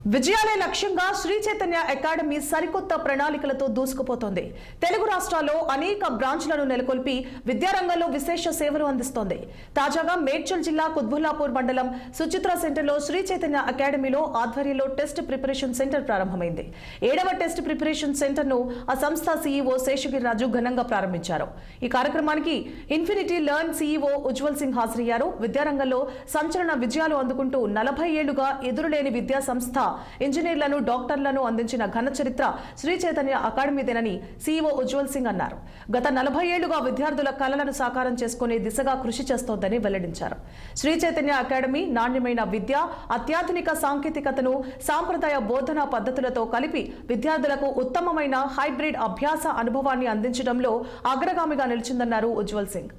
విజయాలే లక్ష్యంగా శ్రీ చైతన్య అకాడమీ సరికొత్త ప్రణాళికలతో దూసుకుపోతోంది. తెలుగు రాష్ట్రాల్లో అనేక బ్రాంచ్లను నెలకొల్పి విద్యారంగంలో విశేష సేవలు అందిస్తోంది. తాజాగా మేడ్చల్ జిల్లా కుత్బుల్లాపూర్ మండలం సుచిత్ర సెంటర్లో శ్రీ చైతన్య అకాడమీలో ఆధ్వర్యంలో టెస్ట్ ప్రిపరేషన్ సెంటర్ ప్రారంభమైంది. 7వ టెస్ట్ ప్రిపరేషన్ సెంటర్ ను ఆ సంస్థ సీఈఓ శేషగిరిరాజు ఘనంగా ప్రారంభించారు. ఈ కార్యక్రమానికి infinity learn CEO Ujjwal Singh హాజరయ్యారు. విద్యారంగంలో సంచలన విజయాలు అందుకుంటూ 40 ఏళ్లుగా ఎదురులేని విద్యా సంస్థ ఇంజనీర్లను డాక్టర్లను అందించిన ఘన చరిత్ర శ్రీ చైతన్య అకాడమీదేనని సీఈఓ ఉజ్వల్ సింగ్ అన్నారు. గత 40 ఏళ్లుగా విద్యార్థుల కలలను సాకారం చేసుకునే దిశగా కృషి చేస్తోందని వెల్లడించారు. శ్రీ చైతన్య అకాడమీ నాణ్యమైన విద్య, అత్యాధునిక సాంకేతికతను సాంప్రదాయ బోధనా పద్ధతులతో కలిపి విద్యార్థులకు ఉత్తమమైన హైబ్రిడ్ అభ్యాస అనుభవాన్ని అందించడంలో అగ్రగామిగా నిలిచిందన్నారు Ujjwal Singh.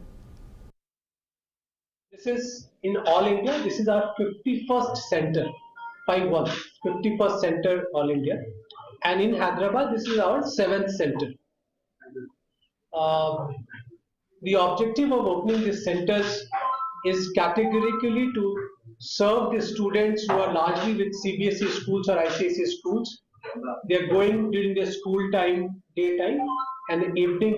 This is in all India. This is our 51st center. 51st center all India, and in Hyderabad this is our 7th center. The objective of opening these centers is categorically to serve the students who are largely with CBSE schools or ICSE schools. They are going during their school time, daytime, and the evening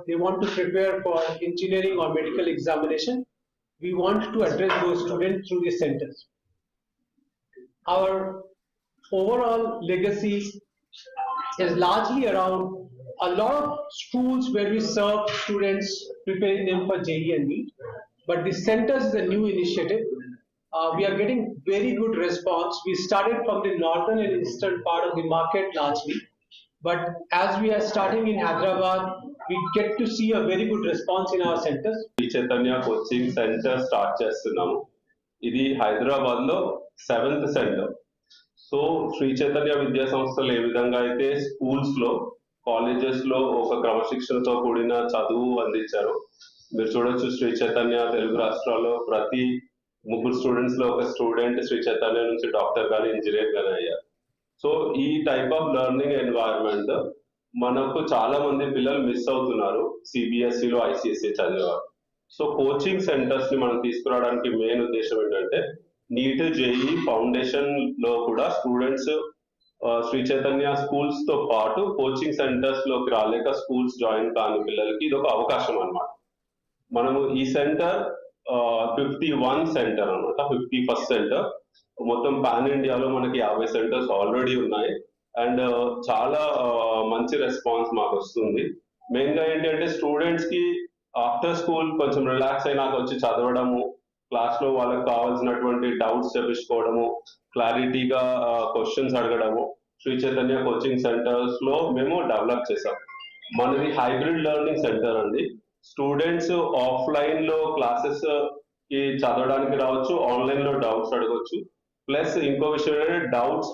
they want to prepare for engineering or medical examination. We want to address those students through these centers. Our overall legacy is largely around a lot of schools where we serve students, preparing them for JEE and NEET. But the centers is a new initiative. We are getting very good response. We started from the northern and eastern part of the market largely. But as we are starting in Hyderabad, we get to see a very good response in our centers. Sri Chaitanya Coaching Center start చేస్తున్నాము. ఇది హైదరాబాద్ లో 7th centre. So Shri Chaitanya విద్యా సంస్థలు ఏ విధంగా అయితే schools లో, colleges లో ఒక క్రమశిక్షణతో కూడిన చదువు అందించారు. మీరు చూడొచ్చు, శ్రీ చైతన్య తెలుగు రాష్ట్రాల్లో ప్రతి 3 స్టూడెంట్స్ లో ఒక స్టూడెంట్ శ్రీ చైతన్య నుంచి డాక్టర్ గానీ ఇంజనీర్ గానీ అయ్యారు. సో ఈ టైప్ ఆఫ్ లెర్నింగ్ ఎన్వైరన్మెంట్ మనకు చాలా మంది పిల్లలు మిస్ అవుతున్నారు సిబిఎస్ఈలో, ఐసిఎస్ఈ చదివేవారు. సో కోచింగ్ సెంటర్స్ ని మనం తీసుకురావడానికి మెయిన్ ఉద్దేశం ఏంటంటే, నీట్, జేఈ ఫౌండేషన్ లో కూడా స్టూడెంట్స్ శ్రీ చైతన్య స్కూల్స్ తో పాటు కోచింగ్ సెంటర్స్ లోకి రాలేక స్కూల్స్ జాయిన్ కాని పిల్లలకి ఇది ఒక అవకాశం అన్నమాట. మనము ఈ సెంటర్ 51 సెంటర్ అనమాట, 51st సెంటర్. మొత్తం పాన్ ఇండియాలో మనకి 50 సెంటర్స్ ఆల్రెడీ ఉన్నాయి. అండ్ చాలా మంచి రెస్పాన్స్ మాకు వస్తుంది. మెయిన్ గా ఏంటంటే, స్టూడెంట్స్ కి ఆఫ్టర్ స్కూల్ కొంచెం రిలాక్స్ అయినాక వచ్చి చదవడము, క్లాస్ లో వాళ్ళకి కావాల్సినటువంటి డౌట్స్ చెప్పించుకోవడము, క్లారిటీగా క్వశ్చన్స్ అడగడము శ్రీ చైతన్య కోచింగ్ సెంటర్స్ లో మేము డెవలప్ చేసాం. మనది హైబ్రిడ్ లెర్నింగ్ సెంటర్ అండి. స్టూడెంట్స్ ఆఫ్లైన్ లో క్లాసెస్ కి చదవడానికి రావచ్చు, ఆన్లైన్ లో డౌట్స్ అడగొచ్చు. ప్లస్ ఇంకో విషయం ఏంటంటే, డౌట్స్